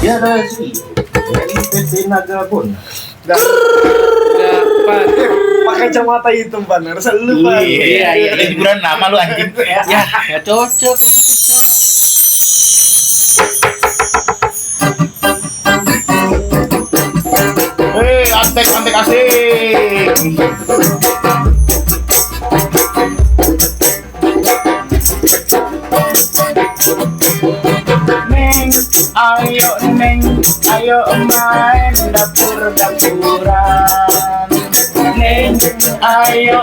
Ya ada sih. Dari PT Nagabon. Enggak pakai kacamata hitam Pan, harus lu Pan. Iya. Liburan nama lu anjing. Ya cocok. Antek asik. Ayo main dapur-dapuran. Ayo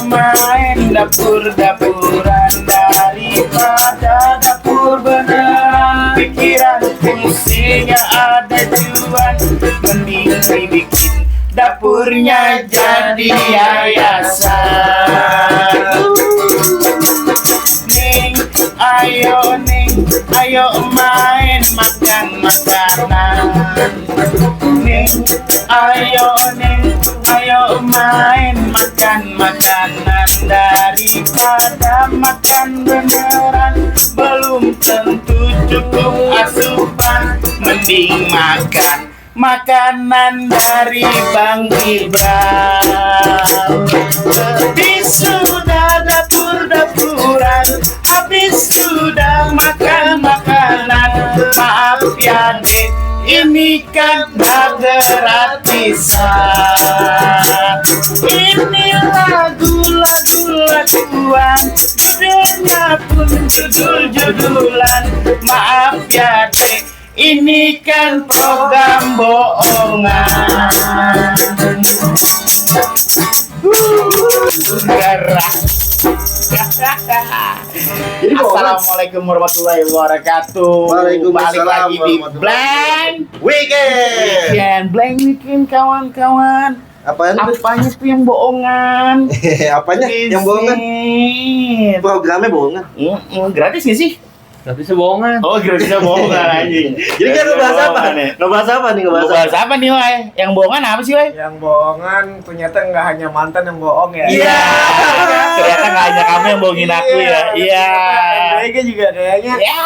main dapur-dapuran. Daripada dapur beneran, pikiran fungsinya ada cuan. Mending dibikin dapurnya jadi yayasan. Ayo main makan makanan. Ayo main makan makanan. Daripada makan beneran, belum tentu cukup asupan. Mending makan makanan dari Bang Gibran. Habis sudah dapur-dapuran, habis sudah makan makanan. Maaf ya dek, ini kan gratisan. Ini lagu-laguan, judulnya pun judul-judulan. Maaf ya dek, ini kan program bohongan. Garah. Assalamualaikum warahmatullahi wabarakatuh. Balik lagi di Blank Weekend. Blank Weekend kawan-kawan. Apanya tuh yang bohongan? Apanya yang bohongan? Programnya bohongan. Gratis nggak sih? Gratisnya bohongan. Oh, gratisnya bohongan anjing. Jadi kan ngebahas apa? Ngebahas apa nih, Wai? Yang bohongan apa sih, Wai? Yang bohongan ternyata nggak hanya mantan yang bohong ya. Iya. Ternyata nggak hanya kamu yang bohongin aku ya. Iya. Mereka juga kayaknya. Iya.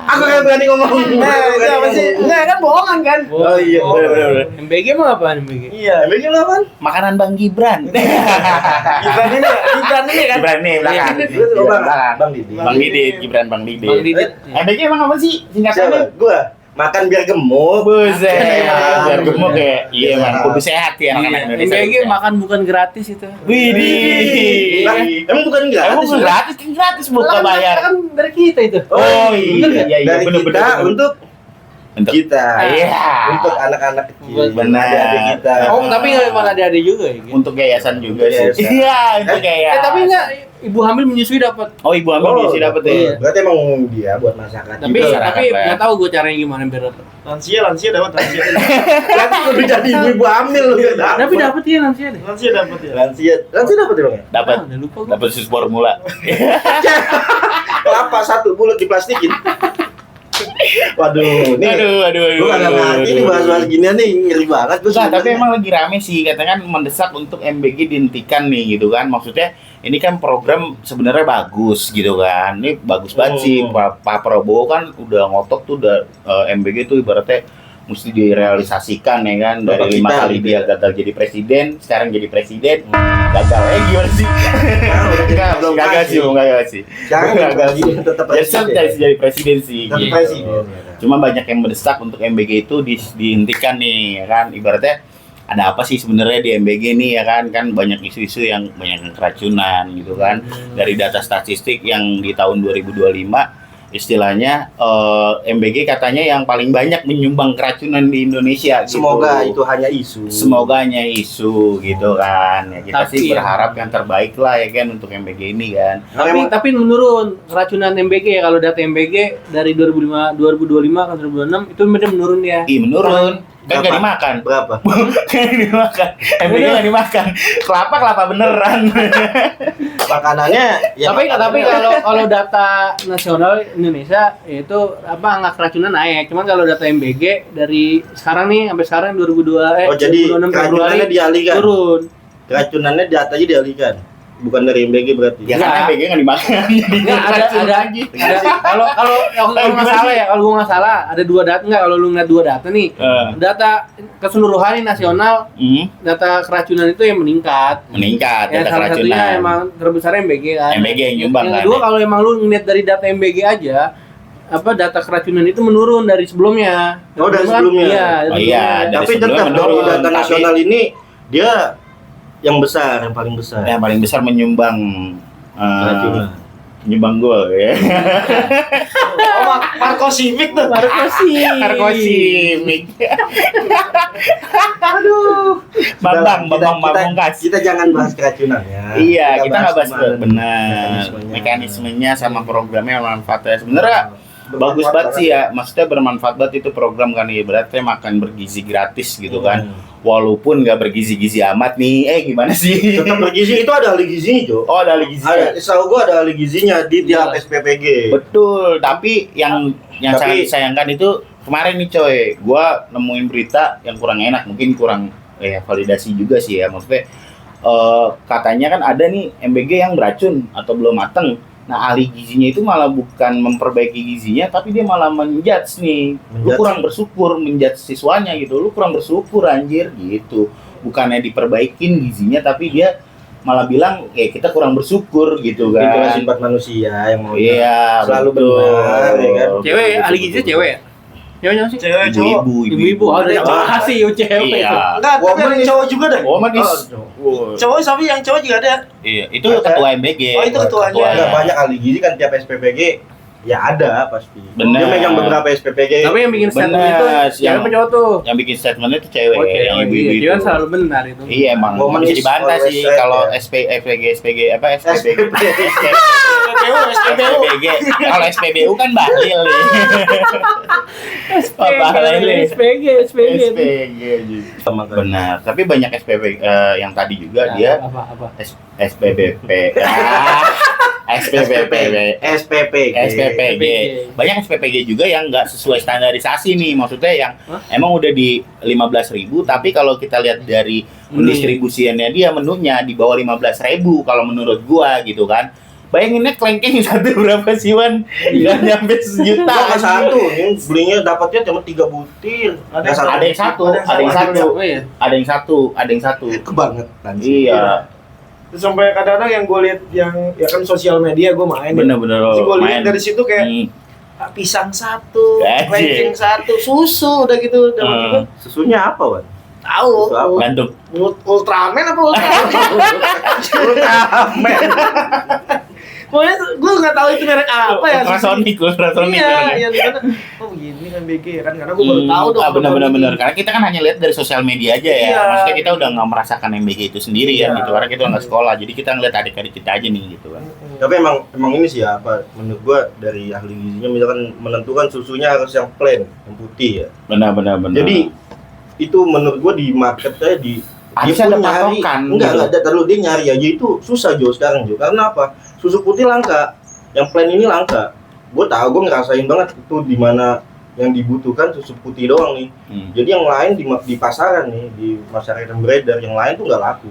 Aku kayak berani ngomong. Itu apa sih? Enggak kan bohongan kan? Oh iya. Bener. MBG mah apaan MBG? Iya. MBG lu apaan? Makanan Bang Gibran. Gibran ini kan? Gibran nih belakang. Bang Didit, Gibran Bang Didit. MBG emang apa sih singkatannya? Gua makan biar gemuk. Buset. Biar gemuk ya. Iya, man. Kudu sehat ya anak-anak Indonesia. MBG makan bukan gratis itu. Widih. Emang bukan gratis? Emang gratis, kan gratis bukan bayar. Kan dari kita itu. Oh iya, dari kita untuk kita. Iya. Untuk anak-anak kecil. Benar. Adik kita. Oh, tapi enggak malah ada juga ya. Untuk yayasan juga sih. Yayasan. Iya, untuk yayasan. Tapi enggak ibu hamil menyusui dapat. Oh, ibu hamil sih dapat ya. Berarti emang dia buat masyarakat. Tapi enggak tahu gue caranya gimana biar dapat. Lansia dapat lansia. Berarti lebih jadi ibu hamil lu. Tapi dapat ya lansia deh. Lansia dapat ya. Lansia dapat ya, Bang? Dapat. Udah lupa gue. Dapat susu formula. Kelapa satu bulat diplastikin. Waduh, nih. Aduh. Gue kagak ngerti nih bahas-bahas ginian nih, ngeri banget gue. Nah, tapi emang lagi rame sih, katanya kan mendesak untuk MBG dihentikan nih gitu kan. Maksudnya ini kan program sebenarnya bagus gitu kan. Ini bagus banget sih. Pak Prabowo kan udah ngotot tuh MBG tuh ibaratnya mesti direalisasikan ya kan. Dari 5 kali dia gagal jadi presiden, sekarang jadi presiden. Gagal gimana sih? Belum gagal sih. Sekarang gagal sih. tetap Jadi presiden sih. Tetap Gitu. presiden. Cuma banyak yang mendesak untuk MBG itu dihentikan nih ya kan. Ibaratnya ada apa sih sebenarnya di MBG nih ya kan banyak isu-isu yang banyak keracunan gitu kan. Dari data statistik yang di tahun 2025 istilahnya MBG katanya yang paling banyak menyumbang keracunan di Indonesia gitu. Semoga itu hanya isu. Semoganya isu gitu kan. Ya, kita sih berharap yang terbaik lah ya kan untuk MBG ini kan. Tapi menurun keracunan MBG ya, kalau data MBG dari 2025 ke 2026 itu benar menurun ya. Iya menurun. Kan nggak dimakan. Berapa? Kan dimakan. MBG nggak dimakan. Kelapa beneran. Makanannya ya. Tapi kalau data nasional Indonesia itu angka keracunan naik. Cuman kalau data MBG dari sekarang nih sampai sekarang 2026 jadi Februari keracunannya dialihkan. turun. Keracunannya datanya dialihkan. bukan dari MBG berarti. Ya karena MBG nggak dimakan. Enggak ada kalau nggak salah ya, kalau gua nggak salah ada 2 data. Enggak, kalau lu ngeliat 2 data nih. Data keseluruhan nih nasional, data keracunan itu yang meningkat. Meningkat Ya, data salah keracunan. satunya emang terbesar MBG kan. MBG yang nyumbang Yang kan. kedua kalau emang lu ngeliat dari data MBG aja, data keracunan itu menurun dari sebelumnya. Oh, dari Kan- sebelumnya. Iya, Oh, dari iya, sebelumnya. dari Tapi sebelumnya tetap dari menurun, data tapi- nasional ini dia yang besar, yang paling besar. Yang paling besar menyumbang Keracunan. nyumbang gol ya. Marco Civic tuh. Narkosimik. Aduh. Bambang Pamungkas. Kita jangan bahas keracunan ya. Iya, kita nggak bahas gimana benar mekanismenya sama programnya manfaatnya. Sebenarnya bagus banget sih ya, maksudnya bermanfaat banget itu program kan ya, berarti makan bergizi gratis gitu kan. Walaupun nggak bergizi-gizi amat nih, gimana sih? Tetap bergizi, itu ada ahli gizinya, Jo. Oh, ada gizi. Ada, setahu gua ada ahli gizinya di tiap SPPG. Betul, tapi yang sangat Tapi- disayangkan itu kemarin nih coy, gua nemuin berita yang kurang enak, mungkin kurang validasi juga sih ya, maksudnya katanya kan ada nih MBG yang beracun atau belum mateng. Nah, ahli gizinya itu malah bukan memperbaiki gizinya, tapi dia malah menjudge nih. Lu Menjudge. kurang bersyukur, menjudge siswanya gitu. Lu kurang bersyukur anjir gitu. Bukannya diperbaikin gizinya, tapi dia malah bilang ya kita kurang bersyukur gitu Itulah kan. sifat manusia yang mau Iya, selalu betul. benar, ya kan? Cewek, ahli gizinya cewek ya? Ceweknya sih? Cewek cowok. Ibu-ibu, ada yang bahas sih cewek. Iya. Enggak, tapi ada yang cowok juga deh. Oh, manis. Cowok tapi yang cowok juga ada. Iya, itu ketua MBG. Oh, itu ketuanya. Ada banyak ahli gizi kan tiap SPPG ya ada pasti. Benar. Dia megang beberapa SPPG. Tapi yang bikin statement Bener, itu yang- cewek apa cowok tuh? Yang bikin statementnya itu cewek, Oh, yang cewek. ibu-ibu Iya, itu. dia kan selalu benar itu. Iya, emang Woman bisa is dibantah always sih right, kalau ya. SPG apa SPBG. SPBU, SPBU. SPBG. Kalau SPBU kan bahlil nih. SPG. SPG. Benar, tapi banyak SPBG yang tadi juga dia Apa? SPBP. SPBP. SPPG. Banyak SPPG juga yang nggak sesuai standarisasi nih, maksudnya yang emang udah di 15.000, tapi kalau kita lihat dari pendistribusiannya dia menunya di bawah 15.000 kalau menurut gua gitu kan. Bayanginnya kelengkeng satu berapa sih Wan? Nggak nyampe sejuta. Nggak satu, ini belinya dapatnya cuma 3 butir. Ada yang satu, ada yang satu. Kebangetan. Iya, Terus sampai kadang-kadang yang gue lihat yang ya kan sosial media gue main. bener-bener Terus gue lihat main. dari situ kayak pisang satu, Gaji. ranking satu, susu udah gitu. Dapat juga Susunya apa, Wan? tahu. Susu apa? Gantung. Ultraman apa Ultraman? Pokoknya gue nggak tahu itu merek apa ya. Ultrasonic. Iya, yang di mana? Oh begini kan BG ya kan, karena gue baru tahu dong. Benar-benar karena kita kan hanya lihat dari sosial media aja ya. Iya. Maksudnya kita udah nggak merasakan MBG itu sendiri Iya. ya gitu. Karena kita nggak sekolah, jadi kita ngeliat adik-adik kita aja nih gitu kan. Tapi emang ini sih ya, apa menurut gua dari ahli gizinya misalkan menentukan susunya harus yang plain, yang putih ya. Benar. Jadi itu menurut gua di marketnya di Harusnya pun ada patokan, enggak terlalu dia nyari aja itu susah Jo sekarang Jo. Karena apa? Susu putih langka, yang plain ini langka. Gua tahu, gua ngerasain banget itu di mana yang dibutuhkan susu putih doang nih. Jadi yang lain di pasaran nih, di masyarakat yang beredar, yang lain tuh nggak laku.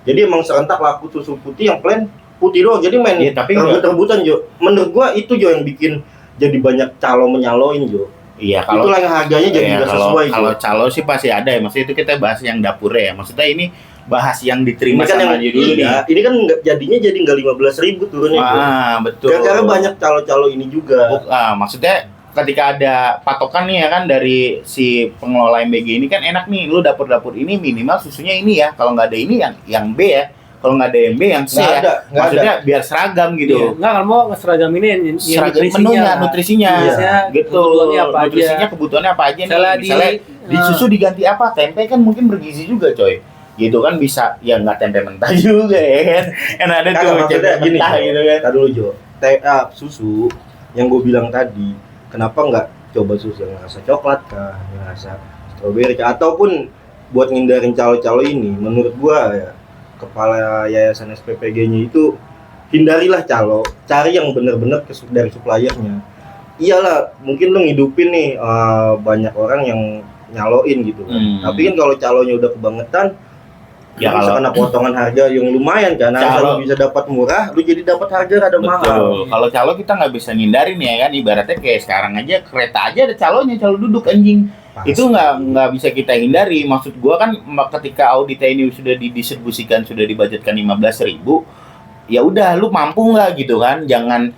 Jadi emang serentak laku susu putih yang plain putih doang. Jadi main Iya, tapi rebut-rebutan Jo. Menurut gua itu Jo yang bikin jadi banyak calo menyaloin Jo. Iya, kalau Itulah yang harganya jadi iya, nggak kalau sesuai Jo. kalau calo sih pasti ada ya. Maksudnya itu kita bahas yang dapurnya ya. Maksudnya ini bahas yang diterima Ini kan sama yang aja dulu nih. ini kan jadinya jadi nggak 15.000 turunnya Jo. Betul. Gara-gara banyak calo-calo ini juga. Maksudnya ketika ada patokan nih ya kan dari si pengelola MBG ini kan enak nih, lu dapur-dapur ini minimal susunya ini ya. Kalau nggak ada ini yang B ya. Kalau nggak ada yang B yang C Nggak ya. ada, nggak Maksudnya biar seragam gitu. Iya. Enggak, kalau mau seragam ini yang Seragam menunya, nutrisinya, Iya. gitu. Kebutuhannya apa aja. Nutrisinya kebutuhannya apa aja nih? Misalnya Misalnya di susu diganti apa? Tempe kan mungkin bergizi juga, coy. Gitu kan bisa, ya nggak tempe mentah juga ya kan? Kan ada Kagak, tuh maksudnya tempe gini, mentah Jo. gitu kan? Tadi dulu Jo, susu yang gue bilang tadi, kenapa nggak coba susu yang rasa coklat kah, yang rasa stroberi kah, ataupun buat ngindarin calo-calo ini, menurut gue ya kepala yayasan SPPG-nya itu hindarilah calo, cari yang benar-benar dari suppliernya. Iyalah, mungkin lo ngidupin nih banyak orang yang nyaloin gitu kan. Tapi kan kalau calonya udah kebangetan, Ya bisa kalau kena potongan harga yang lumayan kan. Kalau bisa dapat murah, lu jadi dapat harga rada mahal. betul. Kalau calo kita nggak bisa ngindarin ya kan. Ibaratnya kayak sekarang aja kereta aja ada calonya, calo duduk anjing. Pasti. Itu nggak bisa kita hindari. Maksud gua kan ketika auditnya ini sudah didistribusikan, sudah dibudgetkan 15.000, ya udah lu mampu nggak gitu kan. Jangan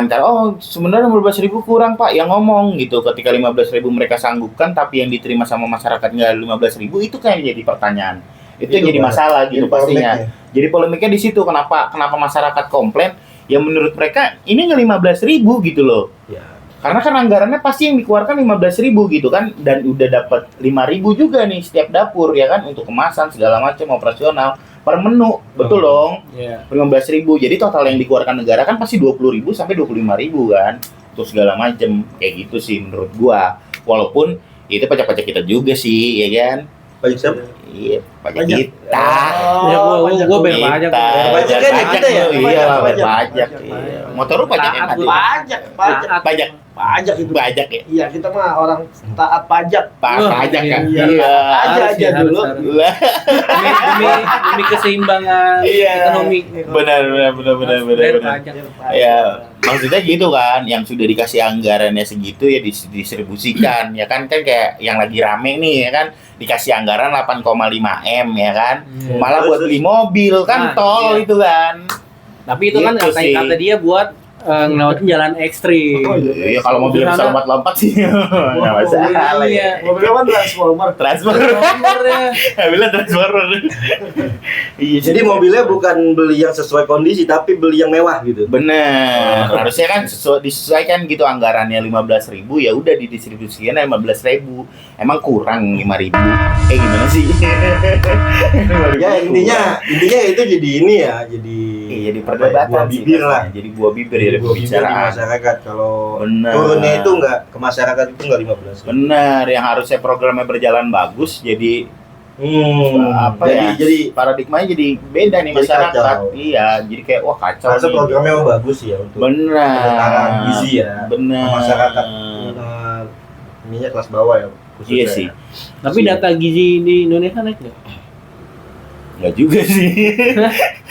kalau sebenarnya 15.000 kurang Pak, yang ngomong gitu. Ketika 15.000 mereka sanggupkan tapi yang diterima sama masyarakat nggak 15.000, itu kan jadi pertanyaan. Itu yang jadi masalah gitu pastinya. Jadi polemiknya di situ, kenapa masyarakat komplain? Ya menurut mereka ini nggak 15.000 gitu loh. Ya. Karena kan anggarannya pasti yang dikeluarkan 15.000 gitu kan, dan udah dapat 5.000 juga nih setiap dapur ya kan, untuk kemasan segala macam operasional per menu, betul dong. Iya. 15.000. Jadi total yang dikeluarkan negara kan pasti 20.000 sampai 25.000 kan, untuk segala macam kayak gitu sih menurut gua. Walaupun itu pajak-pajak kita juga sih, ya kan. Pajak siapa? Iya, pajak Pajak. kita. Ya gua bayar pajak. Pajak kan kita ya? Iya, Pajak, bayar pajak. pajak. Iya. Motor lu pajak Taat kan? gua. Pajak. Pajak itu. Pajak ya. Iya, kita mah orang taat pajak. Pajak kan. Iya. Iya. Aja Harus, dulu. harus. Lah. demi keseimbangan Iya. ekonomi. Benar. Bayar pajak. Ya, maksudnya gitu kan, yang sudah dikasih anggarannya segitu ya didistribusikan, ya kan kayak yang lagi rame nih ya kan, dikasih anggaran 8,5 M ya kan, malah buat beli mobil kan, Nah, tol iya. itu kan. Tapi itu kan Gitu sih. kata dia buat ngelewatin jalan ekstrim. Iya, kalau mobil bisa Sana- lompat-lompat sih nggak masalah ya. Iya. Mobil kan transformer. Transformer, mobilnya transformer. Iya, Jadi mobilnya bukan beli yang sesuai kondisi, tapi beli yang mewah gitu. bener, harusnya kan disesuaikan gitu anggarannya 15.000, ya udah didistribusikan 15.000. Emang kurang 5.000. Gimana sih? Ya intinya itu jadi ini ya, jadi Iya, jadi perdebatan buah sih, bibir lah. Jadi buah bibir ya, Buah bibir di pembicaraan. masyarakat. Kalau Benar. turunnya itu enggak ke masyarakat itu enggak 15. Bener, yang harusnya programnya berjalan bagus, jadi apa jadi, ya? jadi Paradigmanya jadi beda nih Jadi masyarakat. kacau. Iya, jadi kayak wah kacau. harusnya nih. programnya memang bagus ya untuk Bener. kesetaraan gizi ya. Bener. Masyarakat ininya kelas bawah ya. khususnya Iya ya. sih. Tapi data gizi di Indonesia naik nggak? Enggak juga sih.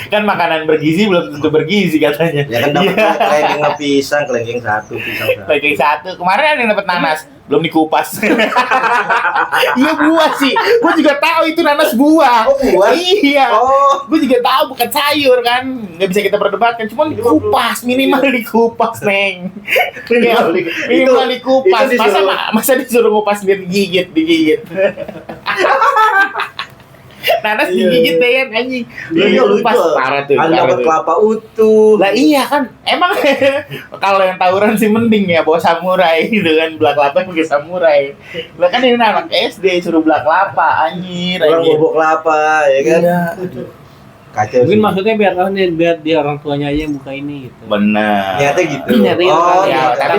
Kan makanan bergizi belum tentu bergizi katanya. Ya kan dapat kelengking pisang, kelengking satu, pisang satu. Kayak satu. Kemarin ada yang dapat nanas, belum dikupas. Iya buah sih. Gue juga tahu itu nanas buah. Oh, buah? Iya. Oh, Gue juga tahu bukan sayur kan. Nggak bisa kita perdebatkan. Cuma dikupas, minimal dikupas, Neng. Minimal dikupas. itu disuruh- Masa disuruh ngupas biar digigit. Nanas digigit deh kan anjing. Lu Iya, dikupas lucu. parah tuh. ada parah dapat tuh. kelapa utuh. Lah iya kan, emang kalau yang tawuran sih mending ya bawa samurai gitu kan, belah kelapa pakai samurai. Lah kan ini anak SD suruh belah kelapa, anjir. Orang bobok kelapa, ya kan? Iya. Kacau Mungkin sih. maksudnya biar dia orang tuanya aja yang buka ini gitu. Benar. Niatnya gitu. Niatnya gitu Oh, kali ya, ya. tapi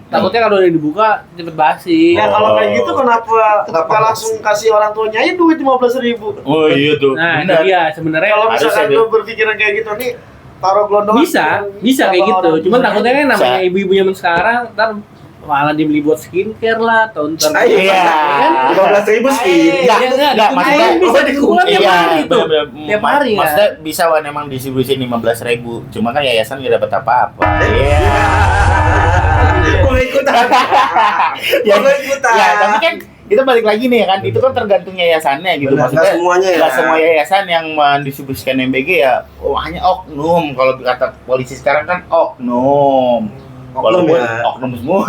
Takutnya kalau udah dibuka cepet basi. Ya kalau kayak gitu kenapa Kenapa? nggak langsung kasih orang tuanya aja duit 15.000? Oh iya tuh. Nah, itu Benar. dia sebenarnya Kalau misalkan Harusnya lu berpikiran kayak gitu nih, taruh gelondongan. bisa kayak gitu. Cuman takutnya kan namanya Bisa. ibu-ibu zaman sekarang ntar malah dibeli buat skincare lah, atau ntar Iya. kan? 15.000 sih. Enggak, Enggak, enggak, maksudnya bisa dikumpulkan tiap iya, hari tuh. bener-bener. Tiap hari ya. Maksudnya bisa Wan emang distribusi 15.000. Cuma kan yayasan nggak dapat apa-apa. Iya. Mau ikutan. Ya, Mau ikutan. ya, tapi kan kita balik lagi nih ya kan, itu kan tergantung yayasannya gitu. Benar, Maksudnya nggak semuanya ya. nggak semua yayasan yang mendistribusikan MBG ya, hanya oknum. Kalau kata polisi sekarang kan oknum. Oknum Walaupun ya. oknum semua.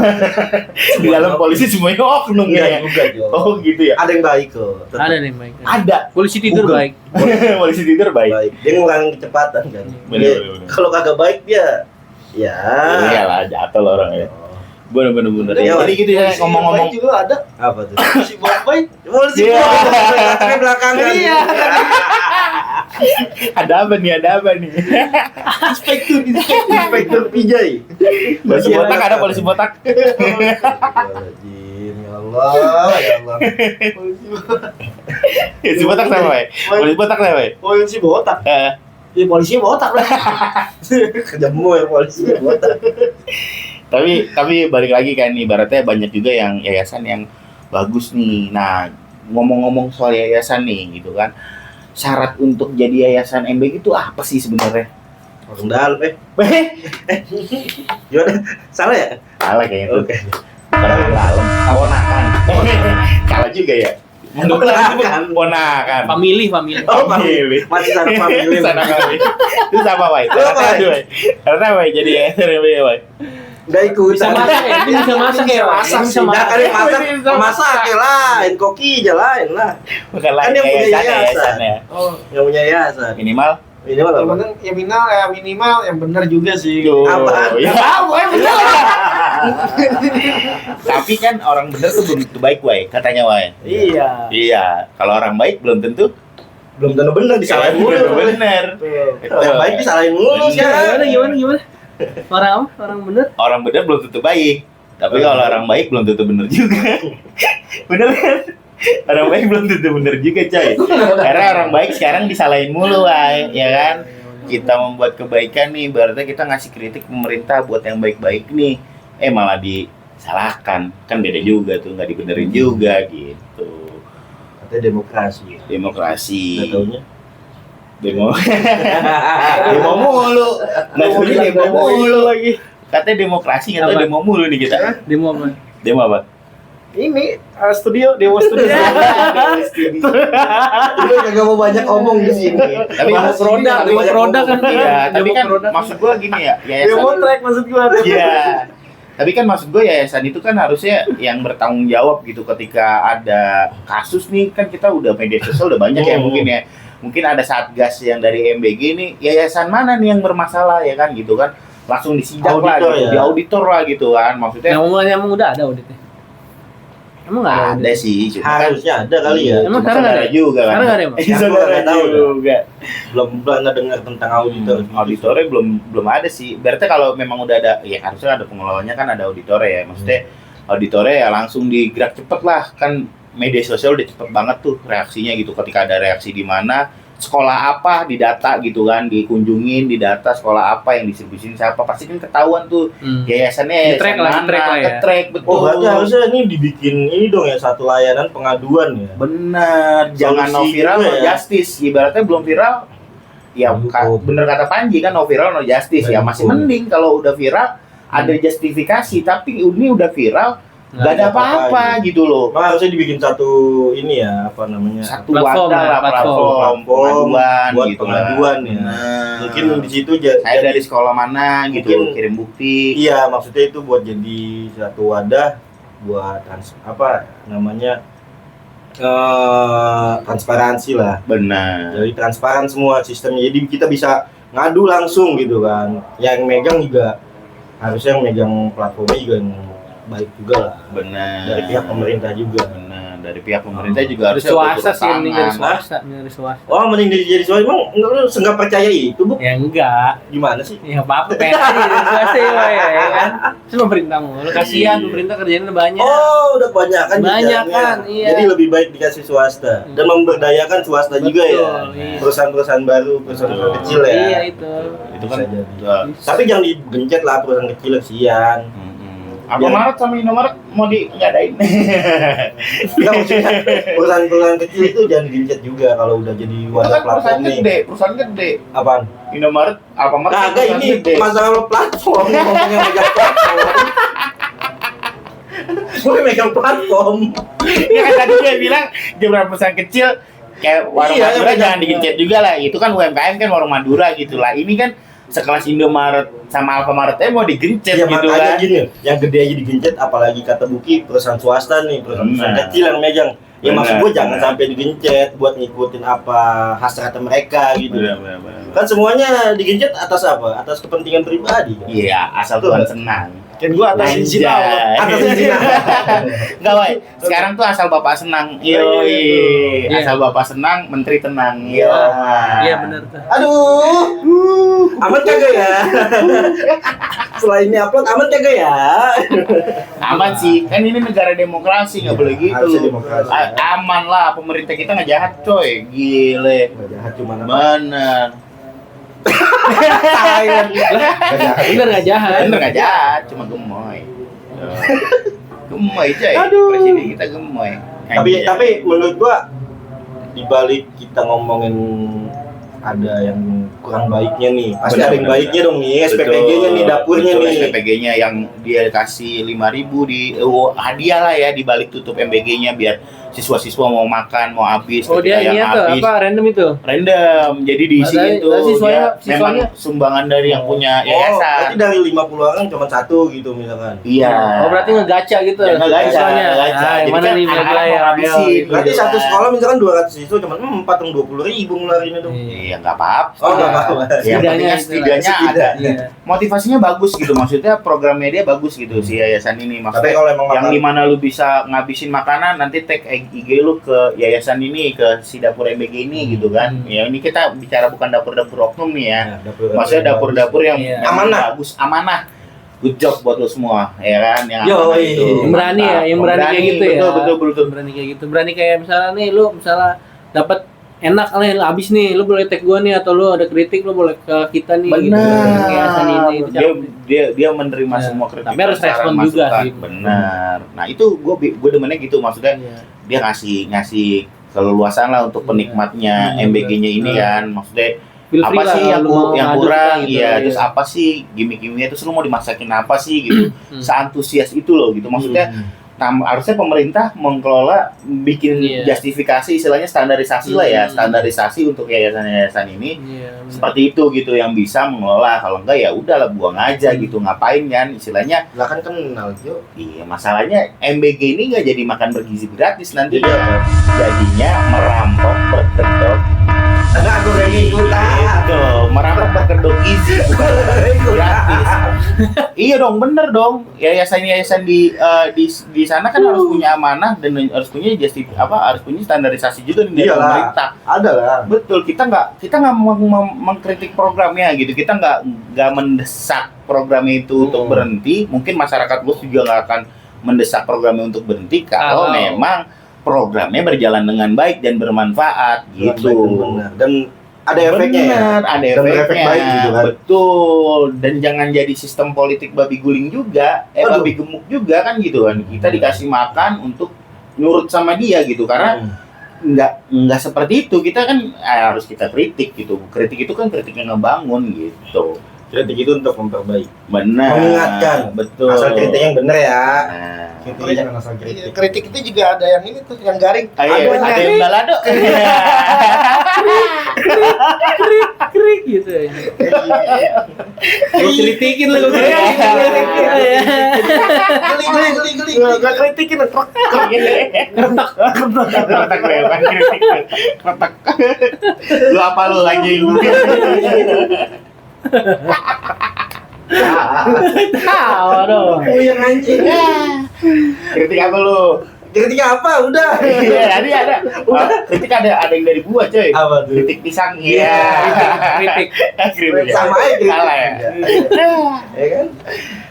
Di dalam polisi semuanya oknum Enggak ya. juga, Jo. Oh gitu ya. Ada yang baik kok. Tetap Ada nih baik. Ada. Polisi tidur Google. baik. Polisi tidur baik. baik. Dia ngurangin kecepatan kan. Bener, Dia- bener. Kalau kagak baik dia ya. Iyalah jatuh lah orangnya. Bener. Iya, Jadi gitu ya ngomong-ngomong. Baik juga ada. Apa tuh? Si Bombay. Polisi Iya. tapi belakangan. Iya. Ada apa nih? Inspektur Pijay. Polisi botak ada polisi botak. Astagfirullahaladzim, ya Allah, ya Allah. Polisi botak sama ya. Polisi botak sama ya. Polisi botak. Ya polisi botak lah. Kejemu ya polisi botak. Tapi balik lagi kan, ibaratnya banyak juga yang yayasan yang bagus nih. Nah, ngomong-ngomong soal yayasan nih gitu kan. syarat untuk jadi yayasan MBG itu apa sih sebenarnya? Orang dalam gimana? Salah ya? Salah kayaknya tuh. Oke. Orang dalam, ponakan. Salah juga ya. Ponakan. Family. Oh, family. Masih sana family. Sana family. Itu sama, Wai. Karena Wai jadi yayasan MBG, Wai. Nggak ikut. Bisa masak ya? Bisa masak ya? Bisa masak ya lain, koki aja lain lah. Bukan Kan lagi yang punya yayasan ya. Oh, Yang punya yayasan. Minimal. Minimal yang apa? penting minimal yang benar juga sih. Apaan? Ya, Tahu, benar. tapi kan orang bener tuh belum tentu baik, Wai. Katanya, Wai. Iya. Iya, kalau orang baik belum tentu Belum tentu benar disalahin mulu. bener. Yang baik disalahin mulu sekarang. Gimana? Orang bener? Orang bener belum tentu baik. Tapi kalau orang baik belum tentu bener juga. Bener kan? Orang baik belum tentu bener juga, coy. Karena orang baik sekarang disalahin mulu, Wai, ya kan? Kita membuat kebaikan nih, berarti kita ngasih kritik pemerintah buat yang baik-baik nih. Malah disalahkan. Kan beda juga tuh, nggak dibenerin juga gitu. Katanya demokrasi. Demokrasi. Nggak taunya. Demo mulu. Nggak demo mulu lagi. Katanya demokrasi, nggak tahu Apa? demo mulu nih kita. Demo apa? Demo apa? Ini demo studio. Lu kagak mau banyak omong di sini. Tapi Demo produk kan. Iya, tapi Demo kan produk. maksud gua gini ya, Demo yayasan. track maksud gua. Iya. Tapi kan maksud gua yayasan itu kan harusnya yang bertanggung jawab gitu ketika ada kasus nih, kan kita udah media sosial udah banyak ya mungkin ya. Mungkin ada satgas yang dari MBG nih, yayasan mana nih yang bermasalah ya kan gitu kan. Langsung disidak lah, Auditor gitu, ya? diauditor lah gitu kan. Maksudnya Emang udah ada auditnya? Emang nggak ada? ada sih, cuma kan Harusnya ada kali ya. Emang cuma sekarang nggak saudara ada? juga kan. Sekarang nggak ada, Emang? Iya, saudara Nggak tahu dah. juga. Belum pernah dengar tentang auditor. Auditornya belum ada sih. Berarti kalau memang udah ada, ya harusnya ada pengelolanya kan ada auditornya ya. Maksudnya auditornya ya langsung digerak cepet lah. Kan media sosial udah cepet banget tuh reaksinya gitu. Ketika ada reaksi di mana, sekolah apa didata gitu kan, dikunjungin, didata sekolah apa yang distribusin siapa, pasti kan ketahuan tuh yayasannya Di-track lah, di-track lah ya. ke-track, betul. Oh, berarti harusnya ini dibikin ini dong ya, satu layanan pengaduan ya. Bener, jangan no Solusi viral juga no ya. justice. Ibaratnya belum viral, ya bener kata Panji kan no viral no justice ya. Masih mending kalau udah viral ada justifikasi, tapi ini udah viral gak ada apa-apa gitu loh. Nah, harusnya dibikin satu ini ya, apa namanya? Satu Platform wadah ya, lah, platform pengaduan buat gitu pengaduan lah. ya. Nah, Mungkin di situ saya dari sekolah mana gitu, Mungkin- kirim bukti. Iya, maksudnya itu buat jadi satu wadah buat transparansi lah. Benar. Jadi transparan semua sistemnya. Jadi kita bisa ngadu langsung gitu kan. Yang megang juga harusnya yang megang platformnya juga yang baik juga lah. Benar. Dari pihak pemerintah juga. Benar. Dari pihak pemerintah juga Dari harusnya swasta sih, turun mending dari tangan. swasta. Oh, mending jadi soal emang enggak lu enggak percaya itu, Bu? Ya enggak. Gimana sih? Ya apa-apa pengen aja dari swasta ya kan. Terus pemerintah mulu, kasihan Iya. pemerintah kerjanya banyak. Oh, udah kebanyakan Banyak kerjaannya. kan, iya. Jadi lebih baik dikasih swasta dan memberdayakan swasta juga ya. iya. Perusahaan-perusahaan baru, perusahaan kecil ya. Iya itu. Itu kan Bisa jadi. ya, Tapi jangan digencet lah perusahaan kecil kesian. apa Maret sama Indomaret mau diadain? Enggak maksudnya perusahaan-perusahaan kecil itu jangan digencet juga kalau udah jadi Itu wadah kan platform perusahaan nih. gede, perusahaan gede. Apaan? Indomaret, Alfamart Nah, kan perusahaan ini gede. masalah platform, ngomongnya megang platform. Gue megang platform. Ya kan tadi dia bilang dia berapa perusahaan kecil kayak warung Iya, Madura yang jangan pegang. digencet juga lah. Itu kan UMKM kan warung Madura gitu lah. Ini kan sekelas Indomaret sama Alfamart mau digencet Ya gitu makanya kan. gini, yang gede aja digencet, apalagi kata Buki perusahaan swasta nih, perusahaan Benar. kecil yang megang. Ya maksud Benar, gue jangan benar. sampai digencet buat ngikutin apa hasrat mereka gitu. Benar. Kan semuanya digencet atas apa? Atas kepentingan pribadi. Kan? Iya, asal Betul. Tuhan senang. Kan gua atas izin Allah. Atas izin Allah. Enggak, Wai. Sekarang tuh asal Bapak senang. Yoi. Iya. Asal Bapak senang, menteri tenang. Yo. Iya benar tuh. Aduh, aman kagak ya? Setelah ini upload aman kagak ya? Aman sih, kan ini negara demokrasi, nggak boleh gitu. Harusnya demokrasi, ya. Aman lah, pemerintah kita nggak jahat coy, gile. Nggak jahat cuma apa? Bener. Bener nggak jahat. Bener nggak jahat, cuma gemoy. Gemoy coy, Aduh. presiden kita gemoy. Tapi menurut gua di balik kita ngomongin ada yang kurang baiknya nih, pasti Benar, ada yang benar, baiknya dong nih, SPPG-nya nih, dapurnya betul, nih. SPPG-nya yang dia kasih 5.000 di hadiah lah ya di balik tutup MBG-nya biar siswa-siswa mau makan, mau habis, Oh dia ketika ini yang tuh habis apa random itu? random. Jadi diisiin Nah, tuh siswanya- dia memang sumbangan dari yang punya Oh, yayasan. berarti dari 50 orang cuma satu gitu misalkan. Iya. Oh berarti ngegacha gitu. Ya, ngegacha, siswanya. ngegacha. Ah, yang Jadi mana kan nih anak-anak nilai mau ngabisin. Berarti Gitu satu kan. sekolah misalkan 200 siswa cuma 4 atau 20.000 ngeluarin itu. Iya nggak apa-apa. Oh, nggak apa-apa. Yang penting kan Setidaknya setidaknya ada Iya. motivasinya bagus gitu. Maksudnya programnya dia bagus gitu si yayasan ini. Tapi Maksudnya kalau emang yang makan- dimana lu bisa ngabisin makanan nanti tag IG lu ke yayasan ini, ke si dapur MBG ini gitu kan. Ya ini kita bicara bukan dapur-dapur oknum nih ya. Maksudnya dapur-dapur yang Iya. yang Amanah. bagus, amanah. Good job buat lu semua, ya kan? Yang Yoi. amanah itu. Yang berani ya, yang berani kayak gitu ya. Betul. Berani kayak gitu. Berani kayak misalnya nih lu misalnya dapat enak nih lu abis nih lu boleh tag gua nih atau lu ada kritik lu boleh ke kita nih gitu. Benar. Yayasan ini itu Dia menerima Ya, semua kritik. tapi harus saran, respon juga masukan. sih. Benar. Nah, itu gue demennya gitu maksudnya Iya. dia ngasih keleluasan lah untuk penikmatnya Iya. MBG-nya ini kan. Maksudnya Feel apa free lah sih kalau yang lu mau yang ngadu kurang kita gitu, ya, iya. terus apa sih gimmick-gimmicknya, terus lu mau dimasakin apa sih gitu. Seantusias itu loh gitu maksudnya. Harusnya pemerintah mengelola bikin Iya. justifikasi istilahnya standarisasi lah ya, standarisasi untuk yayasan-yayasan ini Iya, benar. seperti itu gitu yang bisa mengelola. Kalau enggak ya udahlah buang aja gitu, ngapain kan istilahnya. Lah kan kenal Jo. Iya, masalahnya MBG ini nggak jadi makan bergizi gratis nanti Iya. jadinya merampok berkedok. Enggak aku kayak gitu Gitu, merampok berkedok gizi bukan gratis. Iya dong, bener dong. Yayasan-yayasan di sana kan harus punya amanah dan harus punya harus punya standarisasi juga nih dari Iyalah. pemerintah. Ada lah. Betul, kita nggak mengkritik programnya gitu. Kita nggak mendesak programnya itu untuk berhenti. Mungkin masyarakat luas juga nggak akan mendesak programnya untuk berhenti kalau memang programnya berjalan dengan baik dan bermanfaat gitu. Benar. Dan ada efeknya ya. Benar, ada Dan efeknya. berefek baik gitu kan. Betul. Dan jangan jadi sistem politik babi guling juga, Aduh. babi gemuk juga kan gitu kan. Kita dikasih makan untuk nurut sama dia gitu karena nggak seperti itu. Kita kan harus kita kritik gitu. Kritik itu kan kritik yang ngebangun gitu. Kritik itu untuk memperbaiki. Benar. Mengingatkan. Betul. Asal kritiknya yang bener ya. Nah. Kritiknya jangan asal kritik. Kritik itu juga ada yang ini tuh, yang garing. Ayo, ada yang balado. Krik gitu ya. Lu kritikin lu Geli, geli. Gua kritikin krek. Kretek gue, bukan kritik. Kretek. Lu apa lu lagi? Tahu dong. Puyeng anjing. Kritik apa lu? Kritiknya apa? Udah. Iya, ada. Kritik ada yang dari gua, coy. Apa tuh? Kritik pisang. Iya. Kritik. Kritik. Sama aja kritik. Salah ya. Ya kan?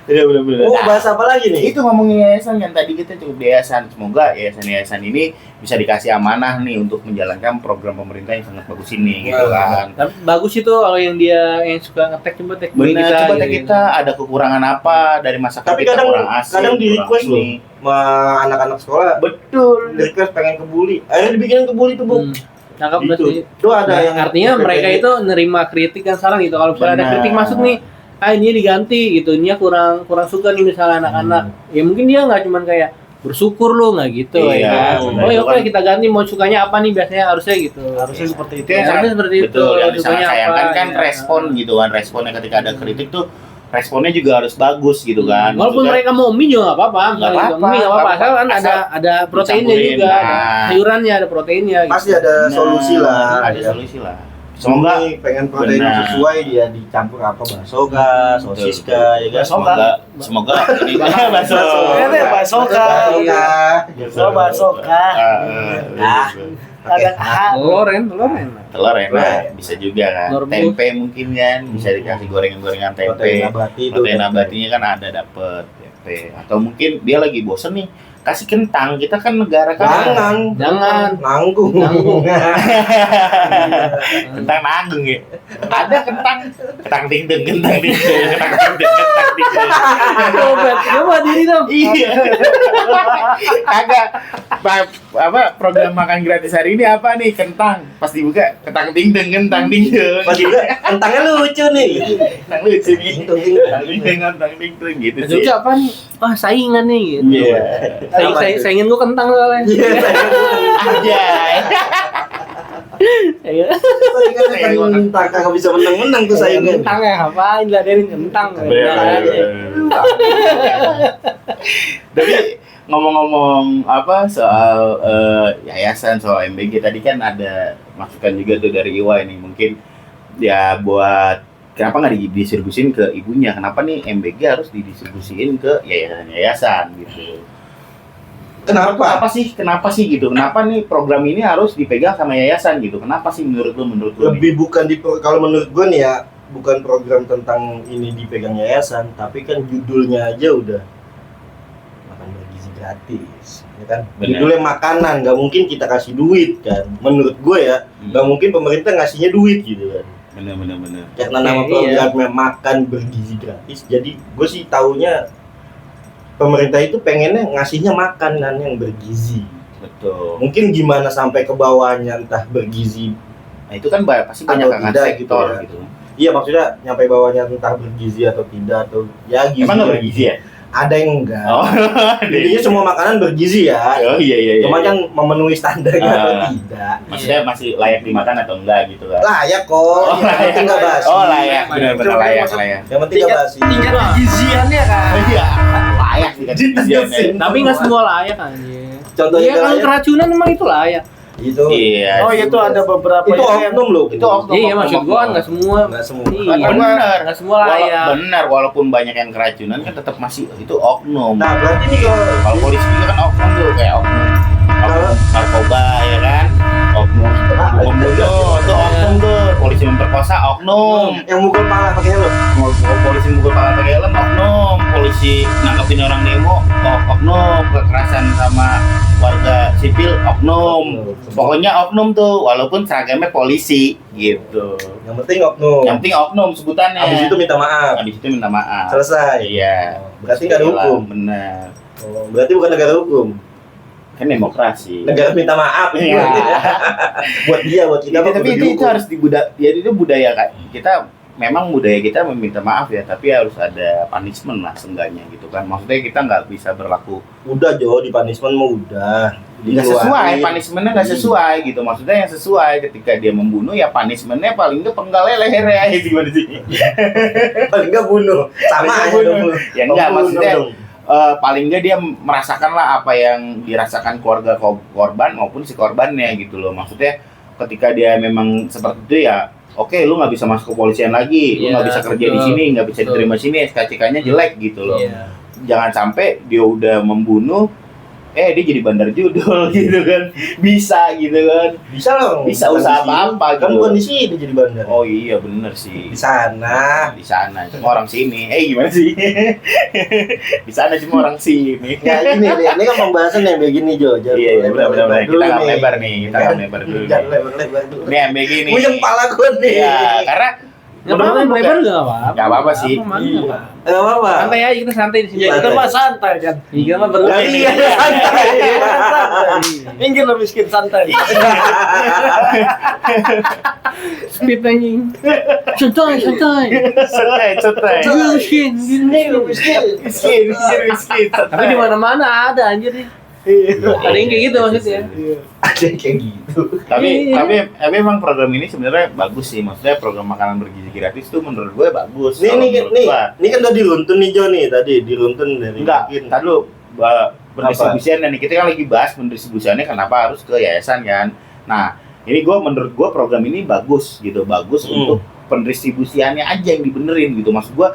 Iya benar-benar. Oh, bahas apa lagi nih? Itu ngomongin yayasan yang tadi kita cukup di yayasan. Semoga yayasan-yayasan ini bisa dikasih amanah nih untuk menjalankan program pemerintah yang sangat bagus ini gitu kan. Tapi bagus itu kalau yang dia yang suka ngetek coba tag Benar, coba gitu. kita ada kekurangan apa dari masakan Tapi kita kadang kurang asing. kadang di kurang request loh ini. sama anak-anak sekolah. Betul. Di request pengen kebuli. Akhirnya dibikinin kebuli tuh, Bu. Nangkap Gitu. pasti. Tuh ada Nah, yang artinya mereka itu nerima kritik dan saran gitu. Kalau misalnya ada Benar. kritik masuk nih, ini diganti gitu. Ini kurang suka nih misalnya anak-anak. Ya mungkin dia nggak cuman kayak bersyukur lu nggak gitu Iya, ya kan. benar. Oh ya Itu oke kan- kita ganti mau sukanya apa nih biasanya harusnya gitu. Harusnya seperti itu. Itu yang Harusnya sangat seperti itu. betul yang sangat Sukanya sayangkan apa, kan ya. respon gitu kan, responnya ketika ada kritik tuh responnya juga harus bagus gitu kan. Walaupun Maksudnya- mereka mau mie juga nggak apa-apa. Nggak apa-apa, Mie nggak apa-apa. nggak Asal kan apa-apa. ada proteinnya dicampurin, juga, ada nah. sayurannya, ada proteinnya. Gitu. pasti ada Benar, solusi lah. Ada ya. solusi lah. Semoga Ini pengen protein benar. sesuai dia dicampur apa bakso kah, sosis kah, ya kan? semoga ini Bakso. Ini bakso kah? Bakso bakso kah? Nah. Ada kah? Telur enak. telur enak bisa juga kan. Telur Tempe mungkin kan bisa dikasih gorengan-gorengan tempe. Protein nabati itu. Protein nabatinya kan ada dapet tempe. Atau mungkin dia lagi bosen nih kasih kentang. Kita kan negara kan Jangan. nanggung. kentang nanggung ya. Ada kentang ting ting kentang ting ting kentang ting ting kentang ting ting. Coba diri dong. Iya. Kagak. Apa program makan gratis hari ini apa nih? Kentang. Pas dibuka kentang dingdeng. Pas juga kentangnya lucu nih. Kentang lucu nih. Kentang dingdeng gitu sih. Lucu apa nih? Wah, saingan nih gitu. Iya. Saingan gua kentang soalnya. Aja. Kentang kagak bisa menang-menang tuh saingan. Kentang ya, ngapain ladenin kentang. Tapi ngomong-ngomong apa soal yayasan, soal MBG tadi kan ada masukan juga tuh dari Iwa ini, mungkin ya buat kenapa nggak didistribusin ke ibunya, kenapa nih MBG harus didistribusiin ke yayasan-yayasan gitu. Kenapa sih gitu? Kenapa nih program ini harus dipegang sama yayasan gitu? Kenapa sih menurut lu lebih bukan kalau menurut gue nih ya, bukan program tentang ini dipegang yayasan, tapi kan judulnya aja udah makan bergizi gratis, ya kan? Bener. Judulnya makanan, nggak mungkin kita kasih duit kan? Menurut gue ya, nggak mungkin pemerintah ngasihnya duit gitu kan? Bener. Karena nama programnya makan bergizi gratis, jadi gue sih taunya pemerintah itu pengennya ngasihnya makanan yang bergizi. Betul. Mungkin gimana sampai ke bawahnya entah bergizi. Nah itu kan pasti banyak Atau kan tidak sektor gitu ya. gitu. Iya, maksudnya nyampe bawahnya entah bergizi atau tidak atau ya gizi. Emang nggak bergizi ya? Ada yang enggak. Oh, Intinya semua makanan bergizi ya. Oh iya. Cuma kan memenuhi standarnya atau tidak. Maksudnya masih layak dimakan atau enggak gitu kan? Layak kok. Yang penting nggak basi. Oh layak, benar-benar layak. Yang penting nggak basi. Tingkat giziannya kan. Iya, layak tingkat giziannya. Tapi nggak semua layak anjir. Contohnya Iya, kalau keracunan emang itu layak. itu. Iya. Oh itu ada beberapa Itu yang oknum loh. Itu oknum. Iya, maksud gua kan nggak semua. Nggak semua. Iya, Bener. nggak semua layak. Benar, walaupun banyak yang keracunan kan tetap masih itu oknum. Nah, berarti nih Kalau polisi juga kan oknum tuh, kayak oknum narkoba ya kan, oknum pembunuh itu oknum tuh, polisi memperkosa oknum, yang mukul pala pakai helm. polisi mukul pala pakai helm oknum, polisi nangkepin orang demo oknum, kekerasan sama warga sipil oknum, pokoknya oknum tuh walaupun seragamnya polisi gitu. Yang penting oknum. Yang penting oknum sebutannya. Habis itu minta maaf. Habis itu minta maaf. Selesai. Iya. Berarti nggak ada hukum. Benar. Oh, berarti bukan negara hukum. Kan demokrasi. Negara minta maaf. Iya. Buat dia, buat kita. Iya, tapi itu harus ya itu budaya Kak. Kita memang budaya kita meminta maaf ya, tapi harus ada punishment lah seenggaknya gitu kan. Maksudnya kita nggak bisa berlaku udah Jo, di punishment mah udah. nggak sesuai, punishmentnya nggak sesuai gitu. Maksudnya yang sesuai ketika dia membunuh ya punishmentnya paling nggak penggalnya lehernya aja gimana sih? Paling nggak bunuh. Sama aja dong. Ya enggak, maksudnya paling nggak dia merasakan lah apa yang dirasakan keluarga korban maupun si korbannya gitu loh. Maksudnya ketika dia memang seperti itu ya oke, lu nggak bisa masuk kepolisian lagi, lu nggak bisa kerja di sini, nggak bisa diterima sini, SKCK-nya jelek gitu loh. Jangan sampai dia udah membunuh dia jadi bandar judul gitu kan, bisa gitu kan, bisa loh, bisa usaha apa gitu. Kan bukan di sini jadi bandar. Oh iya bener sih, di sana cuma orang sini. Gimana sih? Di sana cuma orang sini. Ya ini kan pembahasan yang begini Jo. Iya benar. Kita nggak lebar nih, dulu. Jangan lebar dulu. Ini MBG nih. Puyeng pala gue nih. Iya, karena nggak apa-apa, lebar nggak apa-apa. Nggak apa-apa sih. Nggak apa-apa. Santai aja, kita santai di sini. Ya kita mah santai kan. Iya mah baru. Iya santai. Minggir lo miskin santai. Speed anjing. Santai. Santai. Miskin. Tapi di mana-mana ada anjir nih. Ada yang kayak gitu maksudnya. Ada yang kayak gitu. Tapi memang program ini sebenarnya bagus sih. Maksudnya program makanan bergizi gratis itu menurut gue bagus. Ini kan udah diruntun nih Jo nih tadi, diruntun dari enggak. Tadi lu pendistribusian dan kita kan lagi bahas pendistribusiannya kenapa harus ke yayasan kan. Nah, ini menurut gue program ini bagus gitu, untuk pendistribusiannya aja yang dibenerin gitu. Maksud gue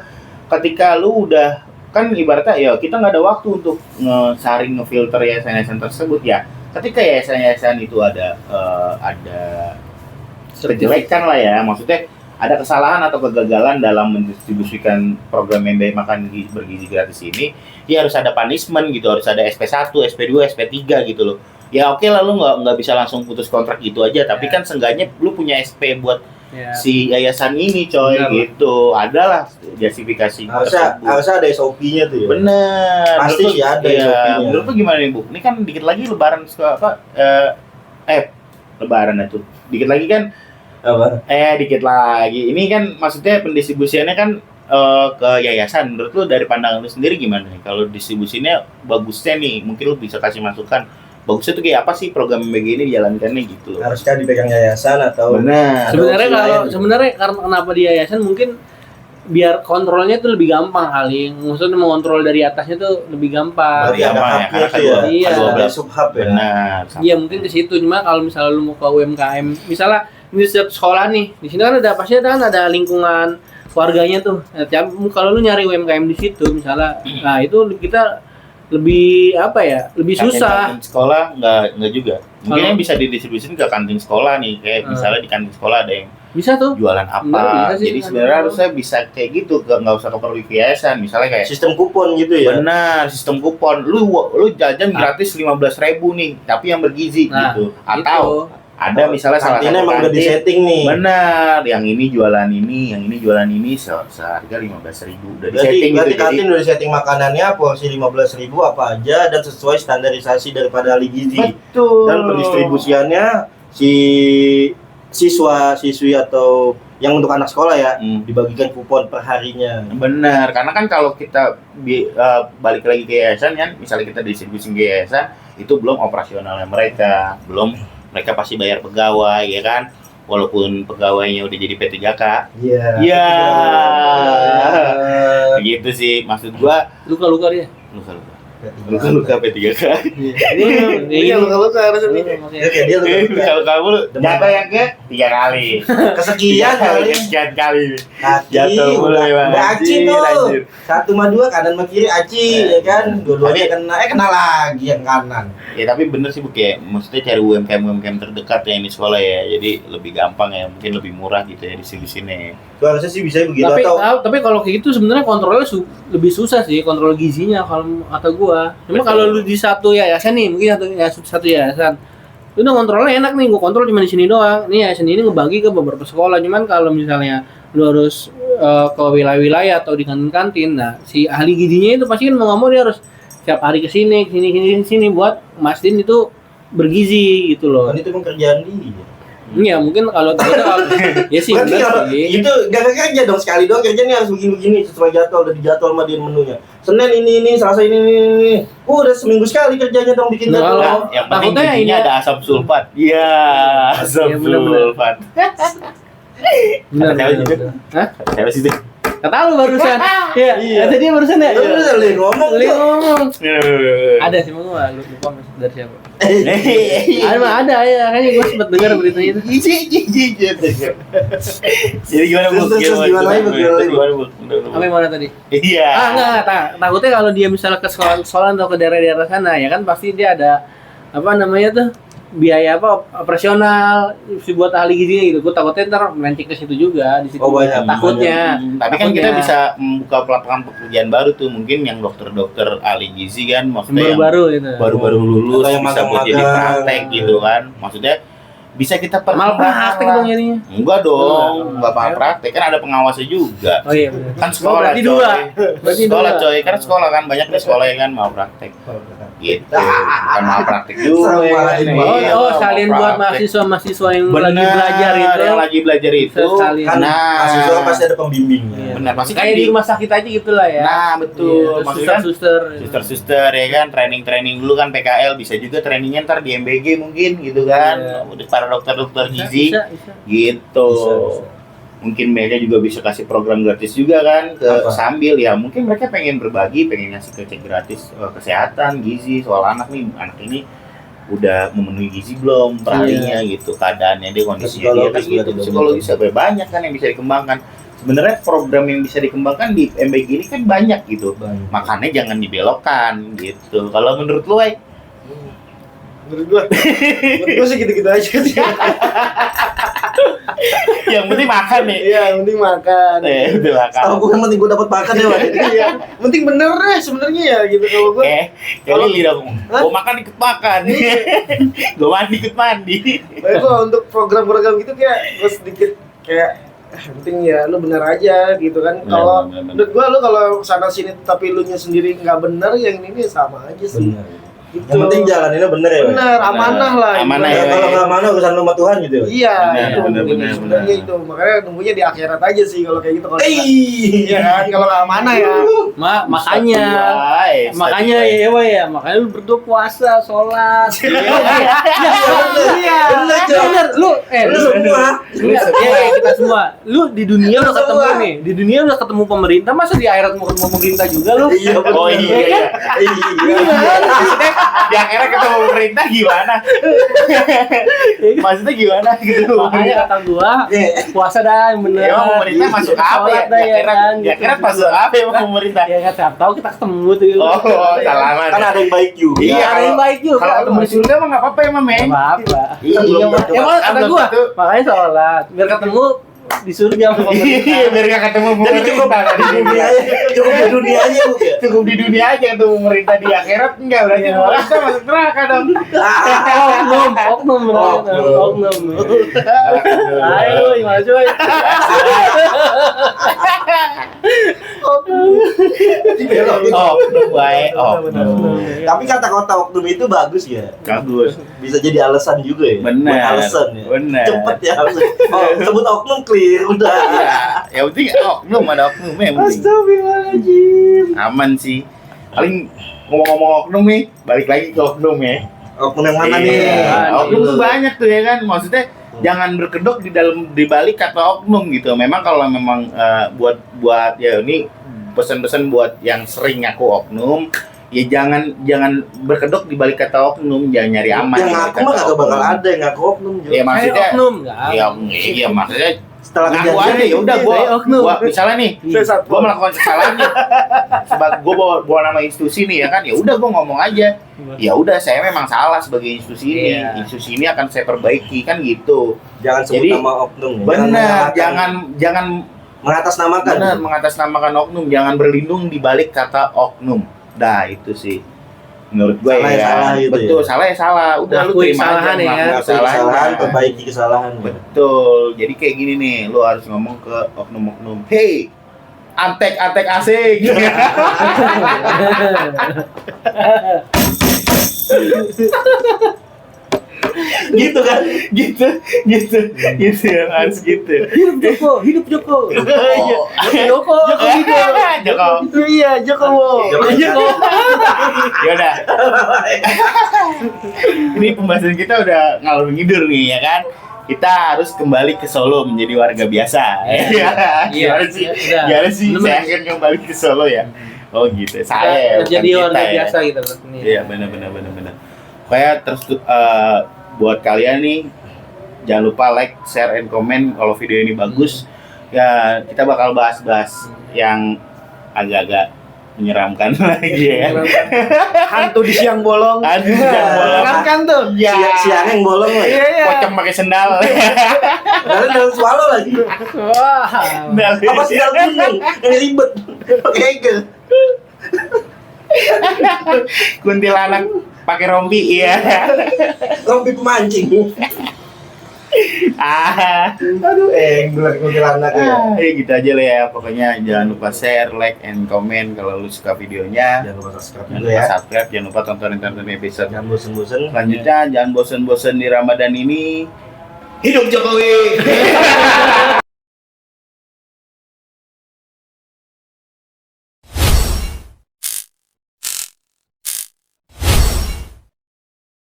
ketika lu udah kan ibaratnya ya kita nggak ada waktu untuk ngesaring ngefilter yayasan-yayasan tersebut ya. Ketika yayasan-yayasan itu ada kejelekan lah ya, maksudnya ada kesalahan atau kegagalan dalam mendistribusikan program yang makan bergizi gratis ini, ya harus ada punishment gitu, harus ada SP1, SP2, SP3 gitu loh. Ya oke lah lu nggak bisa langsung putus kontrak gitu aja, tapi kan seenggaknya lu punya SP buat si yayasan ini coy. Benar. Gitu. Adalah justifikasi Harusnya ada SOP-nya tuh ya. Bener. Pasti Menurut sih lu- ada iya, SOP-nya. menurut lu gimana nih Bu? Ini kan dikit lagi lebaran lebaran itu. Dikit lagi kan Apa? dikit lagi. Ini kan maksudnya pendistribusiannya kan ke yayasan. Menurut lu dari pandangan lu sendiri gimana nih? Kalau distribusinya bagusnya nih, mungkin lu bisa kasih masukan. Bagusnya tuh kayak apa sih program MBG ini dijalankannya gitu loh. Harusnya dipegang yayasan atau Benar. Sebenarnya karena kenapa di yayasan mungkin biar kontrolnya tuh lebih gampang kali. Maksudnya mengontrol dari atasnya tuh lebih gampang. berarti ada gampang ya, hubnya karena tuh ya. Iya. Ada subhub ya. Benar. Iya mungkin ke situ. Cuma kalau misalnya lu mau ke UMKM, misalnya ini setiap sekolah nih, di sini kan ada lingkungan warganya tuh. Nah, kalau lu nyari UMKM di situ misalnya, nah itu kita lebih lebih susah. Kantin sekolah nggak juga. Mungkin Kalau- yang bisa didistribusin ke kantin sekolah nih, kayak misalnya di kantin sekolah ada yang Bisa tuh. jualan apa. Bisa sih, Jadi kan. sebenarnya harusnya bisa kayak gitu, nggak usah ke yayasan. Misalnya kayak Sistem kupon gitu ya. benar sistem kupon. Lu jajan gratis 15.000 nih, tapi yang bergizi Nah, gitu. Atau Itu. ada misalnya salah Kantinnya satu emang udah kantin disetting nih. benar, yang ini jualan ini, yang ini jualan ini seharga 15.000 udah Berarti disetting gitu. kantin Jadi udah disetting makanannya porsi 15.000 apa aja dan sesuai standarisasi daripada ahli gizi. betul. Dan pendistribusiannya si siswi atau yang untuk anak sekolah ya dibagikan kupon per harinya. Benar, karena kan kalau kita balik lagi ke yayasan kan, misalnya kita distribusi ke yayasan, itu belum operasionalnya mereka, belum mereka pasti bayar pegawai ya kan, walaupun pegawainya udah jadi P3K. Iya. Iya. Begitu sih maksud gua. Luka-luka dia. Luka P3K. Iya luka-luka harusnya nih. Oke, dia lebih Kalau kamu jatuh yang ke 3 kali. kesekian kali. Sekian kali. Kaki Jatuh mulu emang. udah aci Anjir, tuh. anjir. 1 sama 2 kanan sama kiri aci ya kan. Dua-duanya kena lagi yang kanan. Ya tapi bener sih Bu, kayak maksudnya cari UMKM terdekat yang di sekolah ya, jadi lebih gampang ya, mungkin lebih murah gitu ya distribusinya. Itu harusnya sih bisa begitu Tapi kalau kayak gitu sebenarnya kontrolnya lebih susah sih, kontrol gizinya kalau kata gua. Cuma Betul. kalau lu di satu yayasan nih, mungkin satu yayasan. Lu udah kontrolnya enak nih, gua kontrol cuma di sini doang. Nih yayasan ini ngebagi ke beberapa sekolah. Cuman kalau misalnya lu harus ke wilayah-wilayah atau di kantin-kantin, nah si ahli gizinya itu pasti kan mau nggak mau dia harus tiap hari ke sini buat mastiin itu bergizi gitu loh. Kan itu emang kerjaan dia. Iya mungkin kalau ya sih Berarti benar kalau sih. itu gak kerja dong, sekali doang kerja nih harus begini-begini sesuai jadwal, udah dijadwal sama dia menunya. Senin ini, Selasa ini. Udah seminggu sekali kerjanya dong bikin Nah, jadwal. kalau- Yang penting takutnya ini gizinya ada asam sulfat. Iya, asam Iya, bener-bener. sulfat. Benar. Kata siapa sih? Hah? Siapa sih itu? Kata lu barusan. Iya, kata dia barusan ya. Lu udah li ngomong Lu tuh. ngomong. Ada sih mau gua lupa dari siapa. Iya. Ada mah ada ya, kayaknya gua sempat dengar beritanya itu. Jadi gimana Bu? Terus gimana lagi, Bu? Gimana Bu? Apa yang mana tadi? Iya. Enggak, takutnya kalau dia misalnya ke sekolah atau ke daerah-daerah sana ya kan pasti dia ada apa namanya tuh biaya operasional si buat ahli gizinya gitu. Gue takutnya ntar melenceng ke situ juga di situ. Oh, banyak, Takutnya. Tapi kan kita bisa membuka lapangan pekerjaan baru tuh, mungkin yang dokter-dokter ahli gizi kan, maksudnya yang baru-baru itu. baru-baru lulus Atau yang bisa buat jadi magang-magang. praktek gitu kan. Maksudnya bisa kita Mal praktek dong jadinya. Enggak dong, Enggak. enggak mal praktek kan ada pengawasnya juga. Oh iya benar. Kan sekolah berarti coy. dua. Berarti Sekolah dua. coy, kan sekolah kan banyak di sekolah ya kan mal praktek. Gitu. Bukan mal praktek juga. Sama ya kan. lagi. Iya, Oh, mal sekalian buat praktek. mahasiswa yang Bener, lagi belajar itu. yang lagi belajar itu. Sekalian. Kan Nah, mahasiswa pasti ada pembimbingnya. benar pasti kan Kayak di rumah sakit aja gitu lah ya. Nah, betul. Iya, Maksudnya kan suster-suster. suster ya kan, training dulu kan PKL, bisa juga trainingnya ntar di MBG mungkin gitu kan. Iya. Udah para dokter-dokter gizi Bisa. gitu. Bisa. Mungkin mereka juga bisa kasih program gratis juga kan ke Apa? sambil ya, mungkin mereka pengen berbagi, pengen ngasih cek gratis kesehatan gizi soal anak nih, anak ini udah memenuhi gizi belum perharinya gitu, keadaannya dia, kondisinya dia kan Psikologis gitu, berarti psikologis sampai banyak kan yang bisa dikembangkan. Sebenarnya program yang bisa dikembangkan di MBG ini kan banyak gitu, Banyak. makanya jangan dibelokkan gitu. Kalau menurut lu, Wei? Menurut gua sih gitu-gitu aja sih. Yang penting makan nih. Iya, yang penting makan. Udah makan. Tahu gue yang penting gue dapat makan ya, Pak. Iya, penting bener deh sebenarnya ya gitu kalau gua. Kalau Lili dong, Hah? gua makan ikut makan, gua mandi ikut mandi. Baik gua untuk program-program gitu kayak gua sedikit kayak yang penting ya lu bener aja gitu kan. Bener, Kalau bener, bener. menurut gua lu kalau sana sini tapi lu nya sendiri nggak bener, yang ini sama aja sih. Benar. Gitu. Yang penting jalaninnya bener ya. Wei? Bener, amanah lah. Amanah ibaratnya. ya, Kalau nggak amanah urusan lu sama Tuhan gitu. Iya, Bener, itu bener, mungkin bener, sebenarnya bener. itu. Makanya nunggunya di akhirat aja sih kalau kayak gitu. Kalau Iya kan, kalau nggak amanah ya. Makanya makanya ya Wei, ya makanya lu berdoa, puasa, sholat. Iya. Bener, Cok. Bener, lu Lu semua. kita semua. Lu di dunia Lu udah ketemu semua. nih. Di dunia udah ketemu pemerintah, masa di akhirat mau ketemu pemerintah juga lu? Iya, bener. Oh iya. Iya. Maksudnya di akhirnya ketemu pemerintah gimana? Maksudnya gimana gitu? Makanya kata gua, puasa dah yang bener. Ya, pemerintah masuk apa ya? Sholat dah ya kan. Di akhirnya masuk apa ya pemerintah? Ya kan, siapa tahu kita ketemu tuh. Oh, salaman. Kan ada yang baik juga. Iya, Ada yang baik juga. Kalau ketemu di surga mah nggak apa-apa emang, men. Apa-apa. Iya, Iya, belum ya mau kata gua, tentu. makanya sholat biar ketemu di surga sama pemerintah. Iya, biar nggak ketemu Jadi pemerintah. cukup nggak di dunia aja, cukup di dunia aja bu ya. Cukup di dunia aja ketemu pemerintah, di akhirat enggak, berarti Iya. pemerintah masuk neraka dong. Oknum beneran. Oknum. Ayo, gimana cuy? Oknum baik, oknum. Tapi kata-kata oknum itu bagus ya. Bagus. Bisa jadi alasan juga ya. Bener, Buat alasan ya. bener. Cepet ya. Oh, sebut oknum clear udah. Ya, yang penting oknum, ada oknum yang penting. Astagfirullahaladzim. Aman sih. Paling ngomong-ngomong oknum nih, balik lagi ke oknum ya. Oknum yang mana Iya. nih? Oknum tuh banyak tuh ya kan. Maksudnya jangan berkedok di balik kata oknum gitu. Memang kalau memang buat ya ini pesan-pesan buat yang sering ngaku oknum, ya jangan berkedok di balik kata oknum, jangan nyari aman. Yang di balik ngaku kata mah kagak bakal oknum. ada yang ngaku oknum. Jo. Ya maksudnya Oknum enggak? iya maksudnya Setelah ngaku kejadian aja ya udah Saya oknum. gua misalnya nih Saya satu. gua melakukan kesalahan nih sebab gua bawa nama institusi nih ya kan, ya udah gua ngomong aja ya udah saya memang salah sebagai institusi ini. Iya. Institusi ini akan saya perbaiki kan gitu. Jangan sebut Jadi, nama oknum. ya. Benar, jangan mengatasnamakan. benar mengatasnamakan oknum, jangan berlindung di balik kata oknum. Nah, itu sih menurut gue Salah ya ya. salah gitu Betul, ya. salah ya salah. Udah lu Ngakui terima kesalahan aja, ya. ngakui Ngakui kesalahan, kesalahan. perbaiki kesalahan. Betul. Jadi kayak gini nih, lu harus ngomong ke oknum-oknum. Hey, antek-antek asing. Gitu kan? gitu harus gitu. Hidup Joko. Joko. Joko. Iya, Jokowi. Ya udah. Ini pembahasan kita udah ngalur ngidur nih ya kan. Kita harus kembali ke Solo menjadi warga biasa. Iya. Gimana sih? Iya. Gimana sih? Bener. Saya akan kembali ke Solo ya. Oh gitu. Saya bukan jadi kita warga ya. biasa gitu. Iya, benar. Kayak terus buat kalian nih jangan lupa like, share, and comment kalau video ini bagus. Ya, kita bakal bahas-bahas yang agak-agak menyeramkan lagi ya. Hantu di siang bolong. Aduh, siang bolong. Kan tuh. Ya. Siang yang bolong lah. Iya, iya. Pocong pakai sendal. Karena dalam swallow lagi. Wah. Apa sendal kuning yang ribet. Pakai egel. Kuntilanak pakai rompi, iya. Rompi pemancing. Aduh, engler kuntilanak ya. Ya gitu aja lah ya. Pokoknya jangan lupa share, like, and comment kalau lu suka videonya. Jangan lupa subscribe Jangan juga lupa ya. subscribe, jangan lupa tonton episode Jangan bosen-bosen. selanjutnya. Jangan bosen-bosen di Ramadan ini. Hidup Jokowi.